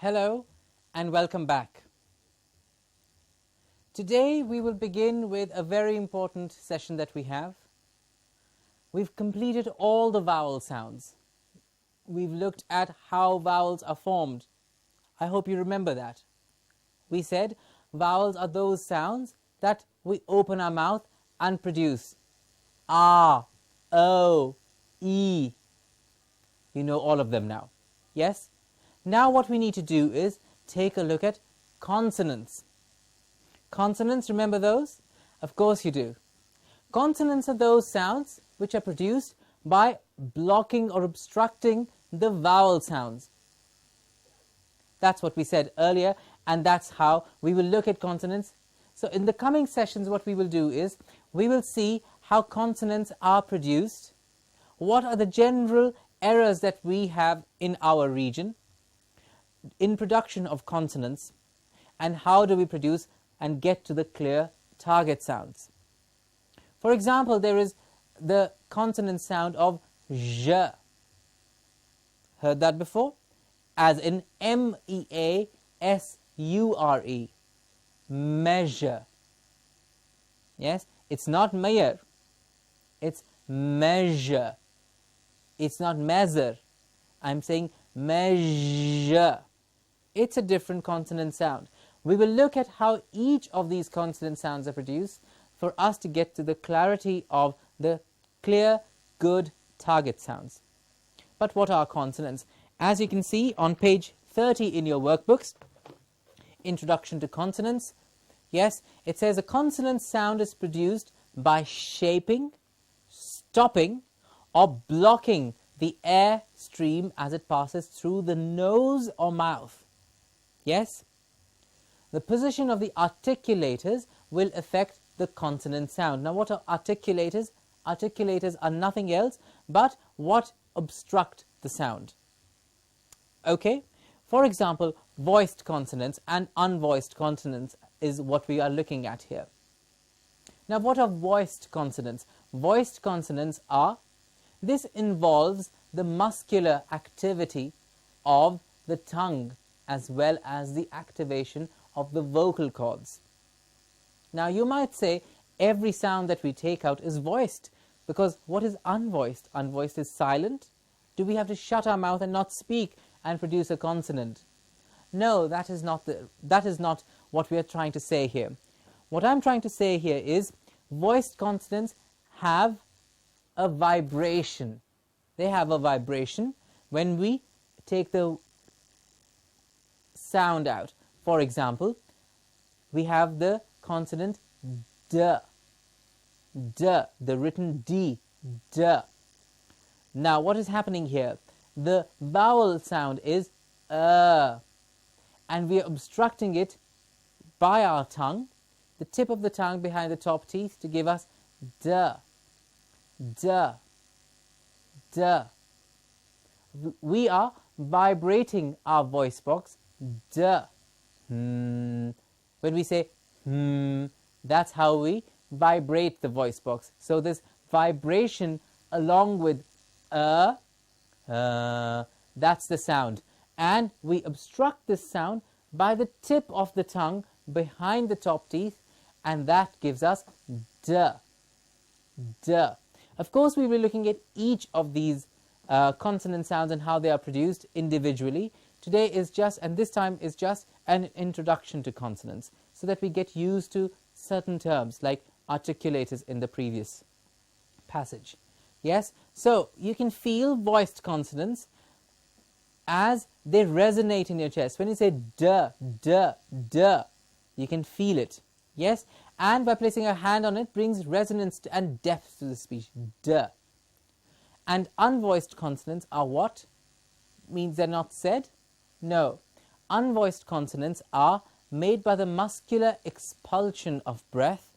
Hello and welcome back. Today we will begin with a very important session that we have. We've completed all the vowel sounds. We've looked at how vowels are formed. I hope you remember that. We said vowels are those sounds that we open our mouth and produce. Ah, O, E. You know all of them now. Yes? Now what we need to do is take a look at consonants. Consonants, remember those? Of course you do. Consonants are those sounds which are produced by blocking or obstructing the vowel sounds. That's what we said earlier, and that's how we will look at consonants. So in the coming sessions what we will do is we will see how consonants are produced, what are the general errors that we have in our region in production of consonants, and how do we produce and get to the clear target sounds. For example, there is the consonant sound of j. Heard that before? As in M-E-A-S-U-R-E. Measure. Yes? It's not measure. It's measure. It's not measure. I'm saying measure. It's a different consonant sound. We will look at how each of these consonant sounds are produced for us to get to the clarity of the clear, good target sounds. But what are consonants? As you can see on page 30 in your workbooks, Introduction to Consonants, yes, it says a consonant sound is produced by shaping, stopping, or blocking the air stream as it passes through the nose or mouth. Yes? The position of the articulators will affect the consonant sound. Now, what are articulators? Articulators are nothing else but what obstruct the sound. Okay? For example, voiced consonants and unvoiced consonants is what we are looking at here. Now, what are voiced consonants? Voiced consonants are, this involves the muscular activity of the tongue as well as the activation of the vocal cords. Now, you might say every sound that we take out is voiced, because what is unvoiced? Unvoiced is silent. Do we have to shut our mouth and not speak and produce a consonant? No, that is not what we are trying to say here. What I'm trying to say here is voiced consonants have a vibration. They have a vibration when we take the sound out. For example, we have the consonant d, the written d, d. Now, what is happening here? The vowel sound is and we are obstructing it by our tongue, the tip of the tongue behind the top teeth, to give us d, d, d. We are vibrating our voice box d. When we say that's how we vibrate the voice box. So this vibration along with that's the sound, and we obstruct this sound by the tip of the tongue behind the top teeth, and that gives us d, d. Of course, we will be looking at each of these consonant sounds and how they are produced individually. Today is just, and this time is just, an introduction to consonants, so that we get used to certain terms like articulators in the previous passage. Yes, so you can feel voiced consonants as they resonate in your chest. When you say d, d, d, you can feel it. Yes, and by placing a hand on it brings resonance and depth to the speech. D. And unvoiced consonants are what? Means they're not said? No. Unvoiced consonants are made by the muscular expulsion of breath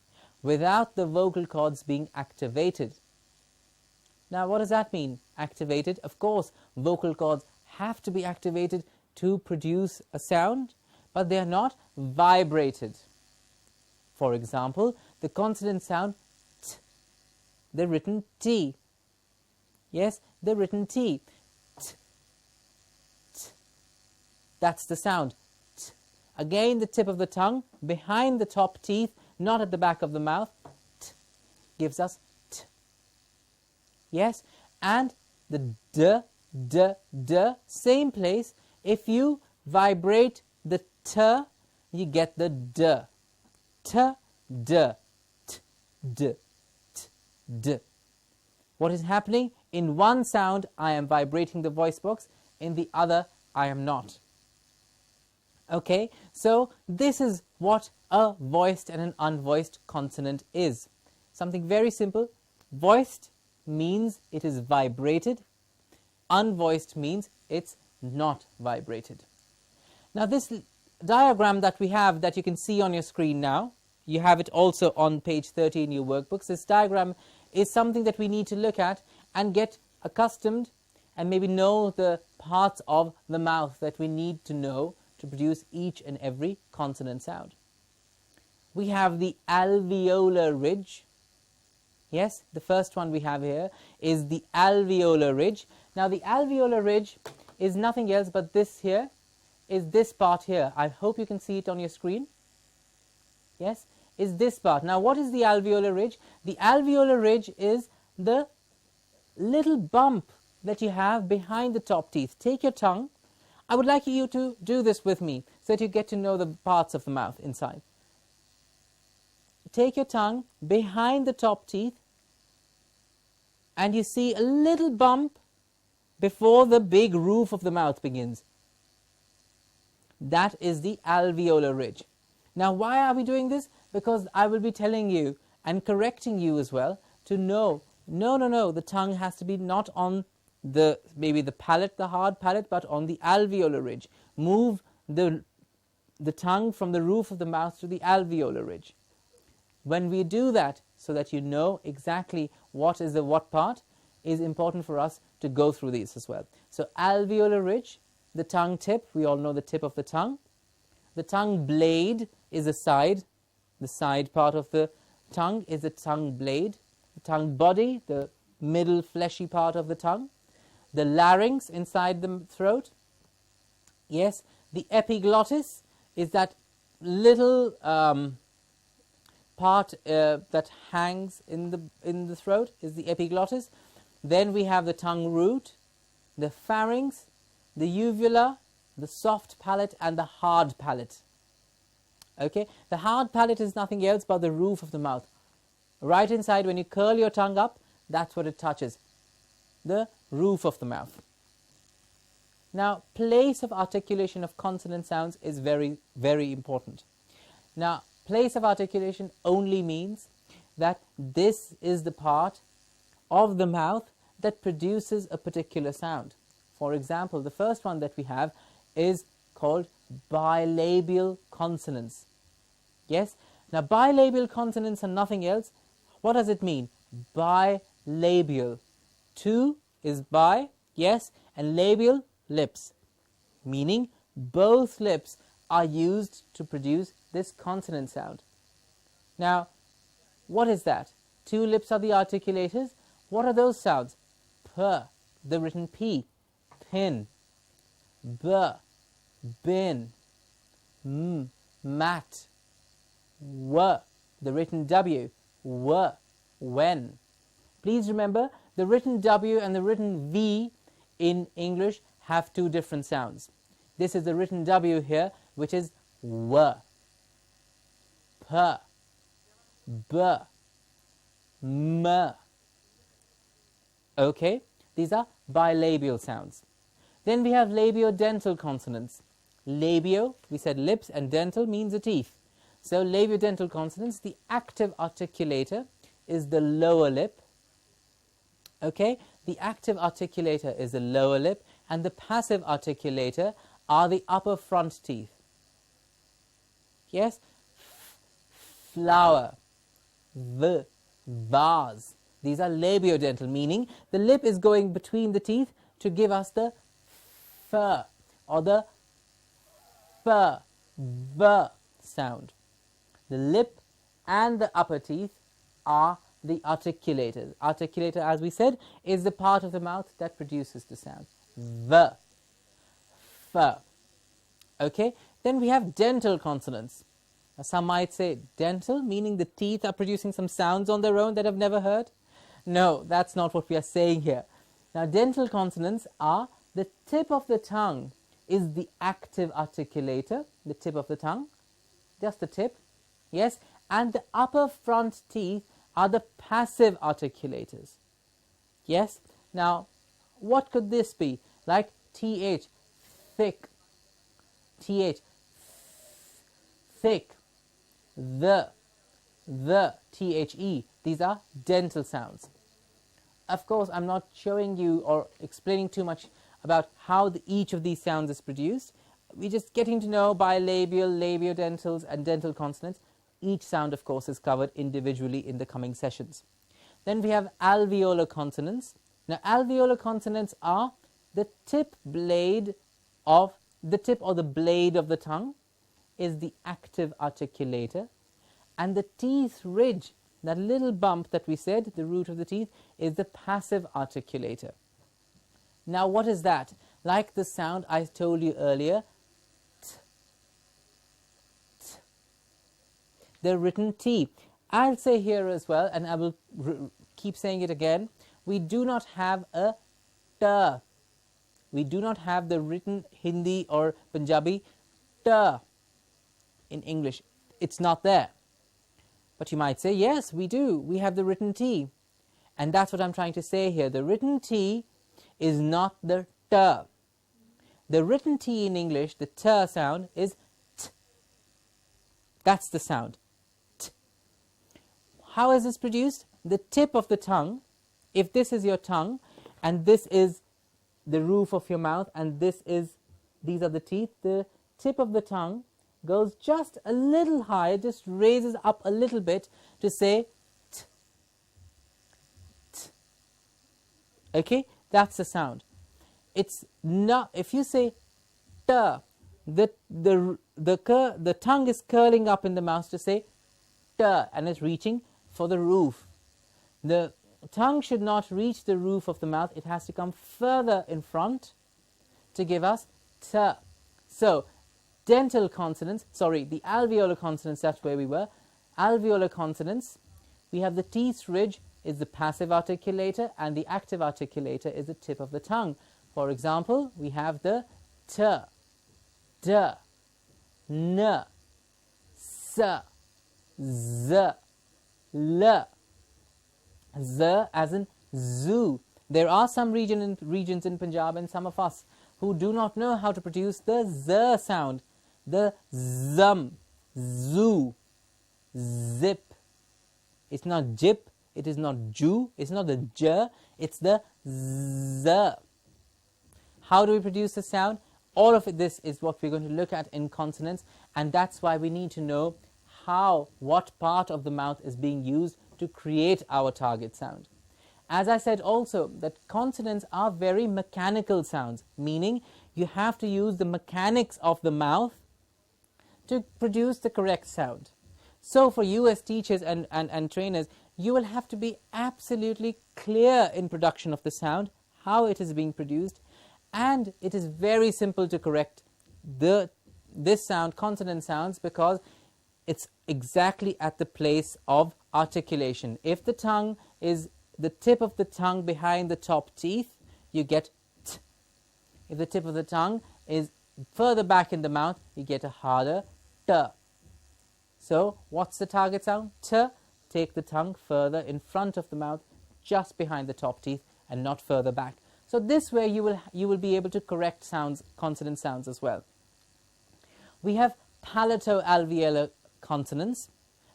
without the vocal cords being activated. Now, what does that mean? Activated? Of course, vocal cords have to be activated to produce a sound, but they are not vibrated. For example, the consonant sound t, they're written T. Yes, they're written T. T, t. That's the sound. T. Again, the tip of the tongue behind the top teeth, not at the back of the mouth, t, gives us t. Yes, and the d, same place. If you vibrate the t, you get the d. T, d, t, d, t, d. What is happening? In one sound, I am vibrating the voice box. In the other, I am not. Okay, so this is what a voiced and an unvoiced consonant is. Something very simple. Voiced means it is vibrated. Unvoiced means it's not vibrated. Now this diagram that we have, that you can see on your screen now, you have it also on page 30 in your workbooks. This diagram is something that we need to look at and get accustomed and maybe know the parts of the mouth that we need to know to produce each and every consonant sound. We have the alveolar ridge. Yes, the first one we have here is the alveolar ridge. Now the alveolar ridge is nothing else but this here, is this part here. I hope you can see it on your screen. Yes, is this part. Now what is the alveolar ridge? The alveolar ridge is the little bump that you have behind the top teeth. Take your tongue. I would like you to do this with me so that you get to know the parts of the mouth inside. Take your tongue behind the top teeth and you see a little bump before the big roof of the mouth begins. That is the alveolar ridge. Now why are we doing this? Because I will be telling you and correcting you as well to know, no, the tongue has to be not on maybe the palate, the hard palate, but on the alveolar ridge. Move the tongue from the roof of the mouth to the alveolar ridge. When we do that, so that you know exactly what is the what part, is important for us to go through these as well. So alveolar ridge, the tongue tip, we all know the tip of the tongue. The tongue blade is the side part of the tongue is the tongue blade. The tongue body, the middle fleshy part of the tongue. The larynx inside the throat. Yes, the epiglottis is that little part that hangs in the throat, is the epiglottis. Then we have the tongue root, the pharynx, the uvula, the soft palate, and the hard palate. Okay, the hard palate is nothing else but the roof of the mouth. Right inside, when you curl your tongue up, that's what it touches, the roof of the mouth. Now, place of articulation of consonant sounds is very, very important. Now, place of articulation only means that this is the part of the mouth that produces a particular sound. For example, the first one that we have is called bilabial consonants. Yes? Now, bilabial consonants are nothing else. What does it mean? Bilabial. Two is bi, yes, and labial, lips. Meaning both lips are used to produce this consonant sound. Now, what is that? Two lips are the articulators. What are those sounds? P, the written P, pin, B, bin, M, mat, W, the written W, W, when. Please remember, the written W and the written V in English have two different sounds. This is the written W here, which is W, P, B, M. Okay, these are bilabial sounds. Then we have labiodental consonants. Labio, we said lips, and dental means the teeth. So labiodental consonants, the active articulator is the lower lip. Okay, the active articulator is the lower lip, and the passive articulator are the upper front teeth. Yes, flower, vase. These are labiodental, meaning the lip is going between the teeth to give us the f or the v sound. The lip and the upper teeth are the articulators. Articulator, as we said, is the part of the mouth that produces the sound. V, f, Okay, then we have dental consonants. Now, some might say dental, meaning the teeth are producing some sounds on their own that I've never heard. No, that's not what we are saying here. Now, dental consonants are the tip of the tongue is the active articulator, the tip of the tongue, just the tip, yes, and the upper front teeth are the passive articulators, yes. Now, what could this be? Like th, thick, th, thick, the, the, these are dental sounds. Of course, I'm not showing you or explaining too much about how each of these sounds is produced. We're just getting to know bilabial, labiodentals, and dental consonants. Each sound, of course, is covered individually in the coming sessions. Then we have alveolar consonants. Now, alveolar consonants are the tip or the blade of the tongue is the active articulator, and the teeth ridge, that little bump that we said, the root of the teeth, is the passive articulator. Now, what is that? Like the sound I told you earlier, t, t, the written T. I'll say here as well, and I will keep saying it again, we do not have a t. We do not have the written Hindi or Punjabi t in English. It's not there. But you might say, yes, we do. We have the written T. And that's what I'm trying to say here. The written T is not the t. The written T in English, the t sound, is t. That's the sound. T. How is this produced? The tip of the tongue, if this is your tongue, and this is the roof of your mouth, and these are the teeth, the tip of the tongue goes just a little higher, just raises up a little bit to say t. T. Okay, that's the sound. It's not, if you say t, the tongue is curling up in the mouth to say t, and it's reaching for the roof. The tongue should not reach the roof of the mouth. It has to come further in front to give us t. So, dental consonants, the alveolar consonants, that's where we were. Alveolar consonants, we have the teeth ridge is the passive articulator, and the active articulator is the tip of the tongue. For example, we have the t, d, n, s, z, l, z as in zoo. There are some regions in Punjab and some of us who do not know how to produce the z sound. The zum, zoo, zip. It's not jip, it is not ju, it's not the j, it's the z. How do we produce the sound? All of this is what we're going to look at in consonants, and that's why we need to know what part of the mouth is being used to create our target sound. As I said also, that consonants are very mechanical sounds, meaning you have to use the mechanics of the mouth to produce the correct sound. So for you as teachers and trainers, you will have to be absolutely clear in production of the sound, how it is being produced, and it is very simple to correct this sound, consonant sounds, because it's exactly at the place of articulation. If the tongue is the tip of the tongue behind the top teeth, you get t. If the tip of the tongue is further back in the mouth, you get a harder t. So, what's the target sound? T. Take the tongue further in front of the mouth, just behind the top teeth, and not further back. So this way you will be able to correct sounds, consonant sounds as well. We have palato-alveolar consonants.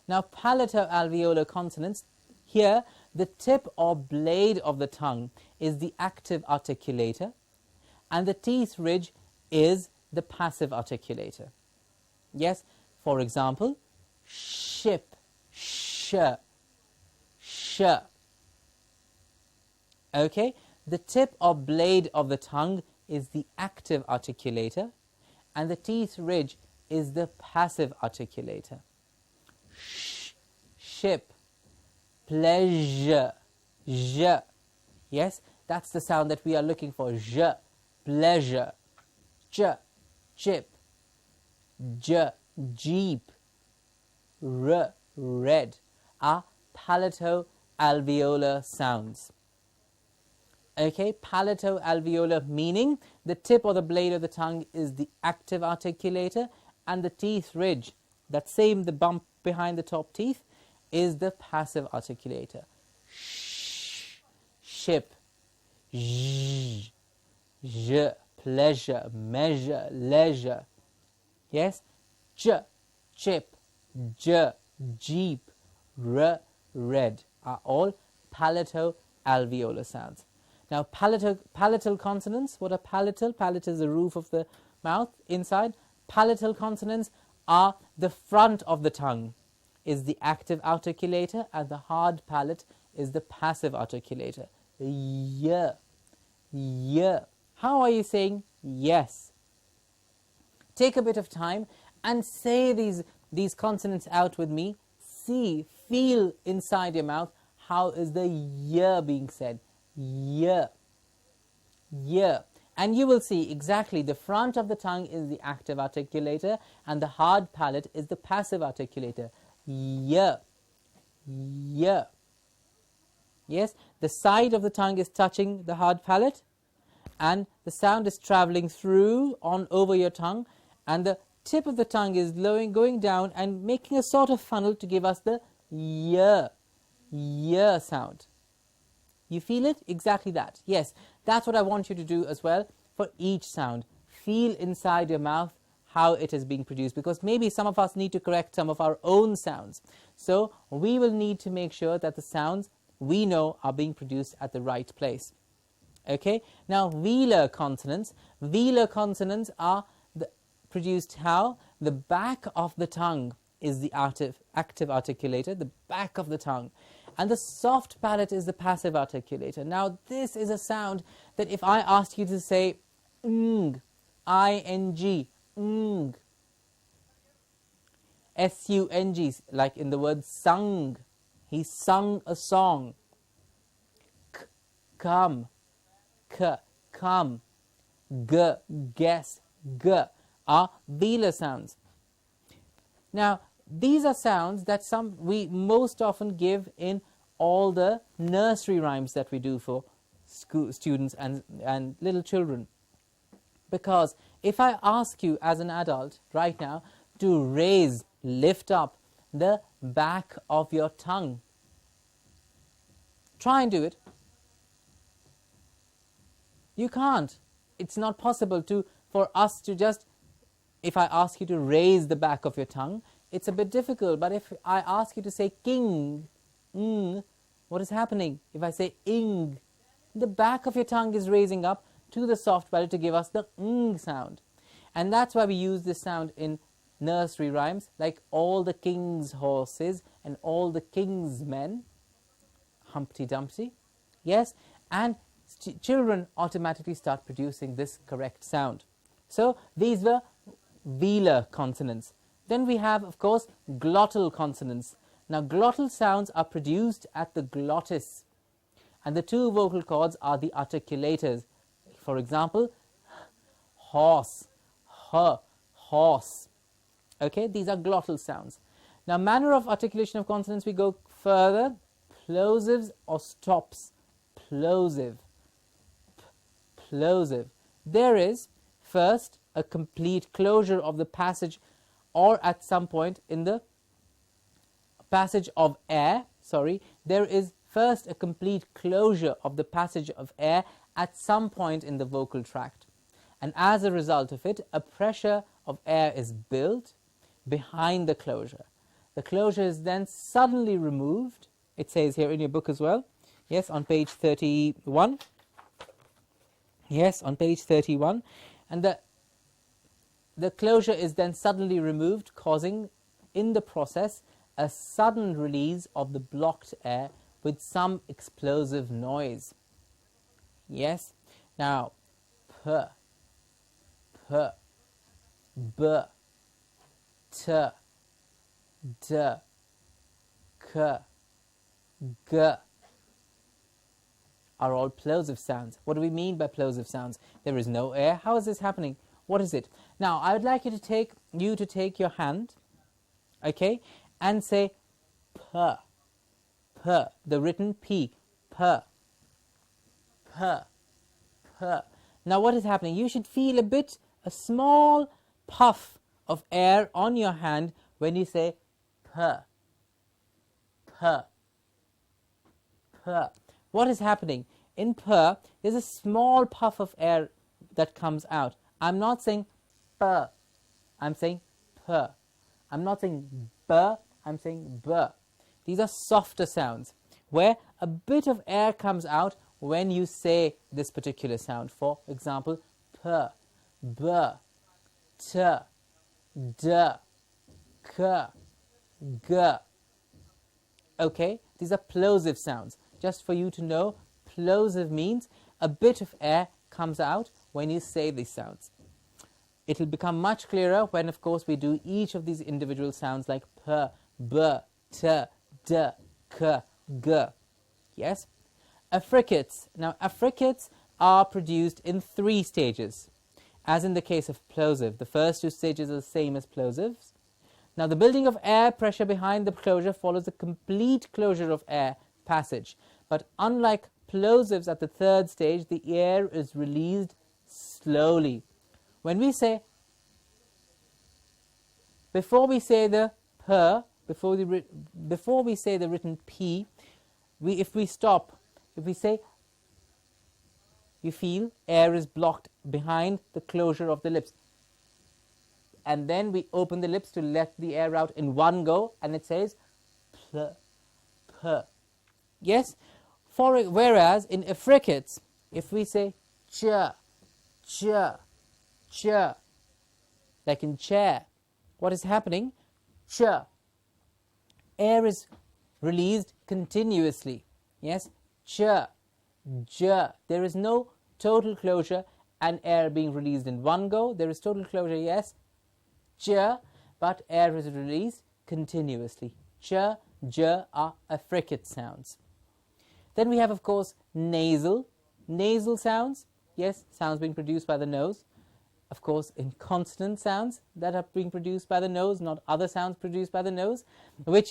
Now, palato-alveolar consonants, here the tip or blade of the tongue is the active articulator, and the teeth ridge is the passive articulator. Yes, for example, ship, sh, sh. Okay, the tip or blade of the tongue is the active articulator, and the teeth ridge is the passive articulator. Sh, ship, pleasure, j. Yes, that's the sound that we are looking for. J, pleasure, ch, chip, j, jeep, r, red are palatoalveolar sounds. Okay, palatoalveolar meaning the tip or the blade of the tongue is the active articulator, and the teeth ridge, that same, the bump behind the top teeth, is the passive articulator. Sh, ship, zh, zh, pleasure, measure, leisure. Yes, j, chip, j, jeep, r, red are all palatoalveolar sounds. Now, palatal consonants, what are palatal? Palate is the roof of the mouth inside. Palatal consonants are the front of the tongue is the active articulator, and the hard palate is the passive articulator. Y, y. How are you saying yes? Take a bit of time and say these consonants out with me. See, feel inside your mouth, how is the y being said? Y, y. And you will see exactly the front of the tongue is the active articulator and the hard palate is the passive articulator. Y, y. Yes, the side of the tongue is touching the hard palate and the sound is travelling through on over your tongue, and the tip of the tongue is going down and making a sort of funnel to give us the y, y sound. You feel it? Exactly that. Yes, that's what I want you to do as well for each sound. Feel inside your mouth how it is being produced, because maybe some of us need to correct some of our own sounds. So we will need to make sure that the sounds we know are being produced at the right place. Okay, now velar consonants. Velar consonants are produced how? The back of the tongue is the active articulator, the back of the tongue. And the soft palate is the passive articulator. Now this is a sound that if I asked you to say ing, I-N-G, ing, S-U-N-G, like in the word sung, he sung a song. K, come, k, come, g, guess, g are velar sounds. Now these are sounds that we most often give in all the nursery rhymes that we do for students and little children. Because if I ask you as an adult right now to raise, lift up the back of your tongue, try and do it. You can't. It's not possible for us to just, if I ask you to raise the back of your tongue, it's a bit difficult. But if I ask you to say king, what is happening? If I say ing, the back of your tongue is raising up to the soft palate to give us the ng sound. And that's why we use this sound in nursery rhymes, like all the king's horses and all the king's men, Humpty Dumpty. Yes, and children automatically start producing this correct sound. So these were velar consonants. Then we have, of course, glottal consonants. Now glottal sounds are produced at the glottis, and the two vocal cords are the articulators. For example, horse, horse. Okay, these are glottal sounds. Now manner of articulation of consonants, we go further. Plosives or stops. Plosive, plosive. There is first a complete closure of the passage, or at some point in the passage of air, there is first a complete closure of the passage of air at some point in the vocal tract. And as a result of it, a pressure of air is built behind the closure. The closure is then suddenly removed. It says here in your book as well. Yes, on page 31. Yes, on page 31. And the closure is then suddenly removed, causing in the process a sudden release of the blocked air with some explosive noise. Yes. Now, p, b, t, d, k, g are all plosive sounds. What do we mean by plosive sounds? There is no air. How is this happening? What is it? Now, I would like you to take your hand, okay, and say p, p, the written p, p, p, p. Now, what is happening? You should feel a small puff of air on your hand when you say p, p, p. What is happening? In p, there's a small puff of air that comes out. I'm not saying p, I'm saying p. I'm not saying b, I'm saying b. These are softer sounds where a bit of air comes out when you say this particular sound. For example, p, b, t, d, k, g. Okay, these are plosive sounds. Just for you to know, plosive means a bit of air comes out when you say these sounds. It will become much clearer when, of course, we do each of these individual sounds like p, b, t, d, k, g. Yes? Affricates. Now, affricates are produced in 3 stages, as in the case of plosive. The first 2 stages are the same as plosives. Now, the building of air pressure behind the closure follows the complete closure of air passage. But unlike plosives at the 3rd stage, the air is released slowly. When we say, before we say the p, before we say the written p, if we stop, if we say, you feel air is blocked behind the closure of the lips. And then we open the lips to let the air out in one go, and it says pl, p. Yes? Whereas in affricates, if we say ch, ch, ch, like in chair, what is happening? Ch. Air is released continuously. Yes? Ch, j. There is no total closure and air being released in one go. There is total closure, yes, j, but air is released continuously. Ch, j are affricate sounds. Then we have, of course, nasal sounds. Yes, sounds being produced by the nose. Of course, in consonant sounds that are being produced by the nose, not other sounds produced by the nose, which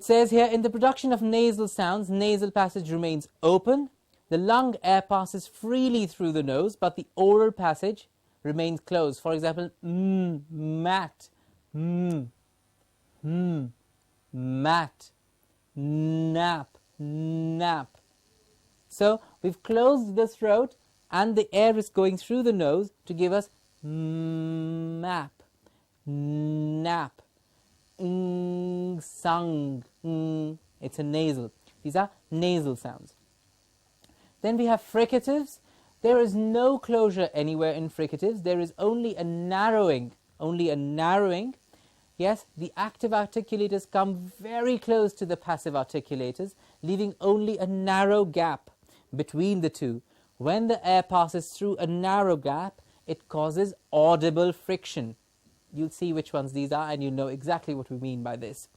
says here, in the production of nasal sounds, nasal passage remains open. The lung air passes freely through the nose, but the oral passage remains closed. For example, mat, mat, nap, nap. So we've closed the throat and the air is going through the nose to give us map, nap, sung. It's a nasal. These are nasal sounds. Then we have fricatives. There is no closure anywhere in fricatives. There is only a narrowing. Yes, the active articulators come very close to the passive articulators, leaving only a narrow gap between the two. When the air passes through a narrow gap, it causes audible friction. You'll see which ones these are, and you'll know exactly what we mean by this.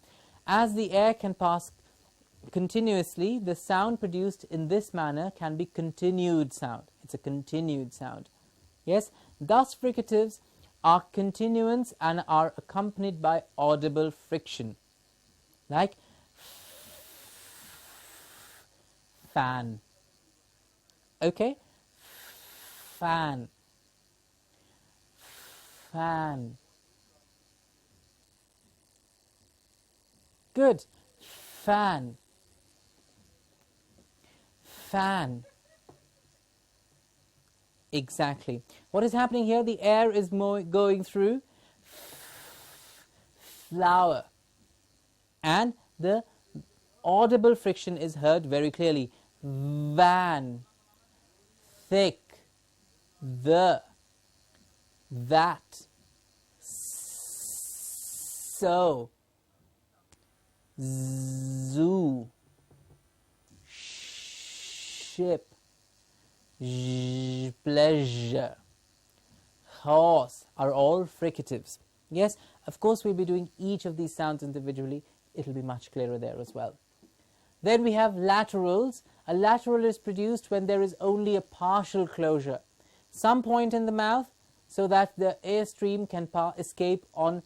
As the air can pass continuously, the sound produced in this manner can be continued sound. It's a continued sound. Yes, thus fricatives are continuance and are accompanied by audible friction, like fan. Okay, fan, fan. Good. Fan, fan. Exactly. What is happening here? The air is going through flower, and the audible friction is heard very clearly. Van, thick, the, that, so, zoo, ship, pleasure, horse are all fricatives. Yes, of course we'll be doing each of these sounds individually. It'll be much clearer there as well. Then we have laterals. A lateral is produced when there is only a partial closure. Some point in the mouth, so that the airstream can escape on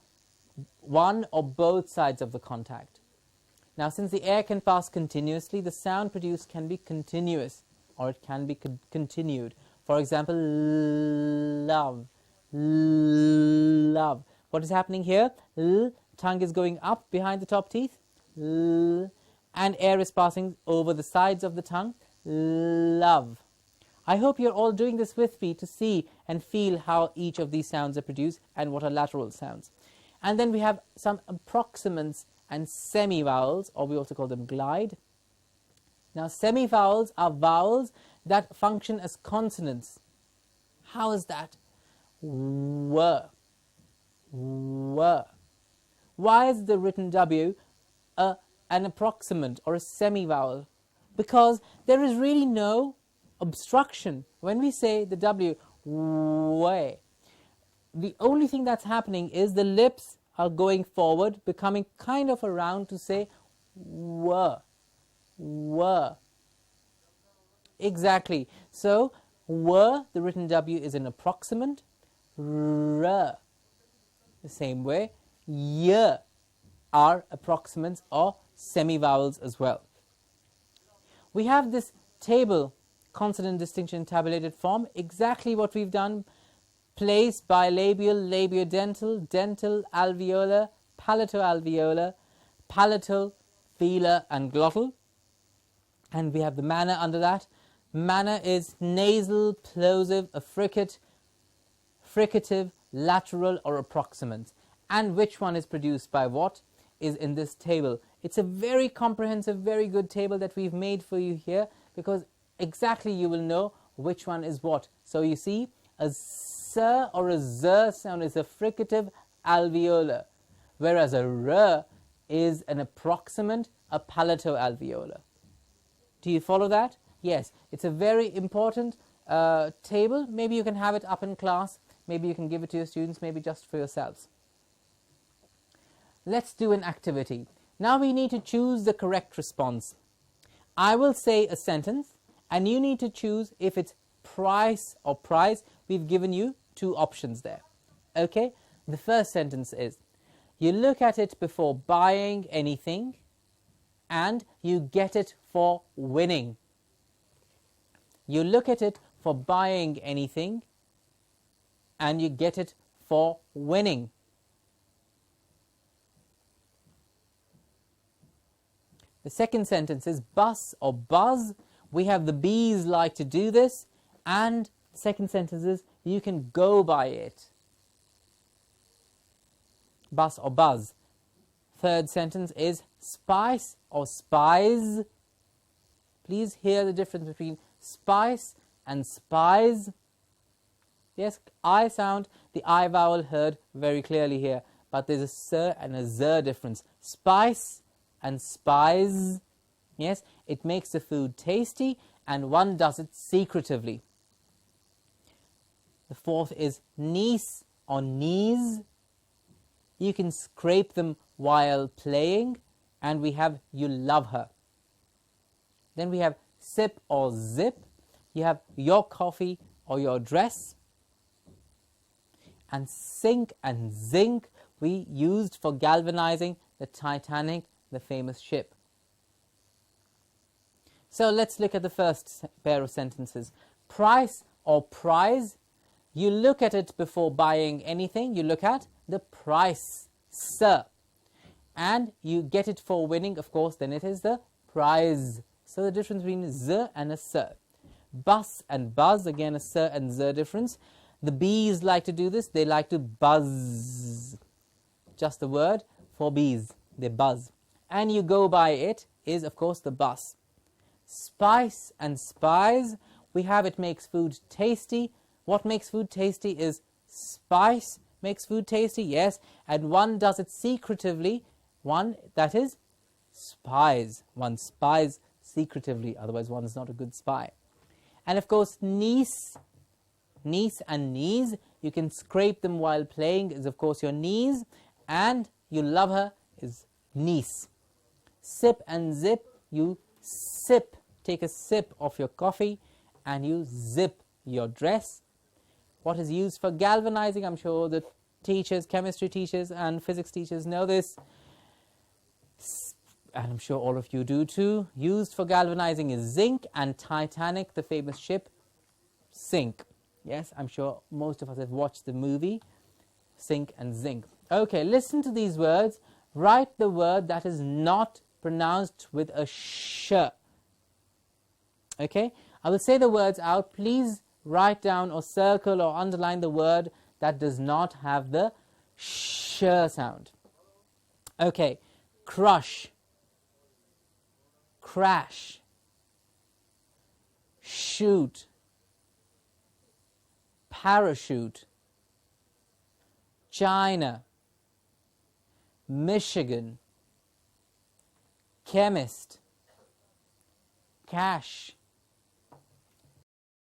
one or both sides of the contact. Now, since the air can pass continuously, the sound produced can be continuous, or it can be continued. For example, love, love. What is happening here? Tongue is going up behind the top teeth, and air is passing over the sides of the tongue, love. I hope you're all doing this with me to see and feel how each of these sounds are produced and what are lateral sounds. And then we have some approximants and semi-vowels, or we also call them glide. Now, semi-vowels are vowels that function as consonants. How is that? Were. Were. Why is the written W an approximant or a semi-vowel? Because there is really no obstruction. When we say the W, way, the only thing that's happening is the lips are going forward, becoming kind of a round to say were. Were. Exactly. So, were, the written W is an approximant. R, the same way. Y are approximants or semi-vowels as well. We have this table, consonant distinction in tabulated form, exactly what we've done. Place, bilabial, labiodental, dental, alveolar, palatoalveolar, palatal, velar and glottal. And we have the manner under that. Manner is nasal, plosive, a fricative, lateral or approximant. And which one is produced by what is in this table. It's a very comprehensive, very good table that we've made for you here, because exactly you will know which one is what. So you see, a s or a z sound is a fricative alveolar, whereas a r is an approximant, a palatoalveolar. Do you follow that? Yes, it's a very important table. Maybe you can have it up in class. Maybe you can give it to your students, maybe just for yourselves. Let's do an activity. Now we need to choose the correct response. I will say a sentence, and you need to choose if it's price or prize. We've given you two options there. Okay? The first sentence is, you look at it before buying anything, and you get it for winning. You look at it for buying anything, and you get it for winning. The second sentence is bus or buzz. We have the bees like to do this, and the second sentence is you can go by it. Bus or buzz. Third sentence is spice or spies. Please hear the difference between spice and spies. Yes, I sound, the I vowel heard very clearly here, but there's a s and a z difference. Spice and spies. Yes, it makes the food tasty, and one does it secretively. The fourth is niece or knees. You can scrape them while playing, and we have you love her. Then we have sip or zip. You have your coffee or your dress. And sink and zinc we used for galvanizing the Titanic, the famous ship. So let's look at the first pair of sentences. Price or prize. You look at it before buying anything. You look at the price, sir. And you get it for winning, of course, then it is the prize. So the difference between z and a sir. Bus and buzz, again a sir and z difference. The bees like to do this. They like to buzz. Just the word for bees. They buzz. And you go by it is, of course, the bus. Spice and spies. We have it makes food tasty. What makes food tasty is spice makes food tasty, yes. And one does it secretively. One, that is, spies. One spies secretively. Otherwise, one is not a good spy. And, of course, niece. Niece and knees, you can scrape them while playing, is of course your knees, and you love her is niece. Sip and zip, you sip, take a sip of your coffee, and you zip your dress. what is used for galvanizing. I'm sure the teachers, chemistry teachers and physics teachers know this, and I'm sure all of you do too. Used for galvanizing is zinc, and Titanic, the famous ship, sink. Yes, I'm sure most of us have watched the movie Sink and Zinc. Okay, listen to these words. Write the word that is not pronounced with a sh. Okay, I will say the words out. Please write down or circle or underline the word that does not have the sh sound. Okay, crush, crash, shoot, parachute, China, Michigan, chemist, cash,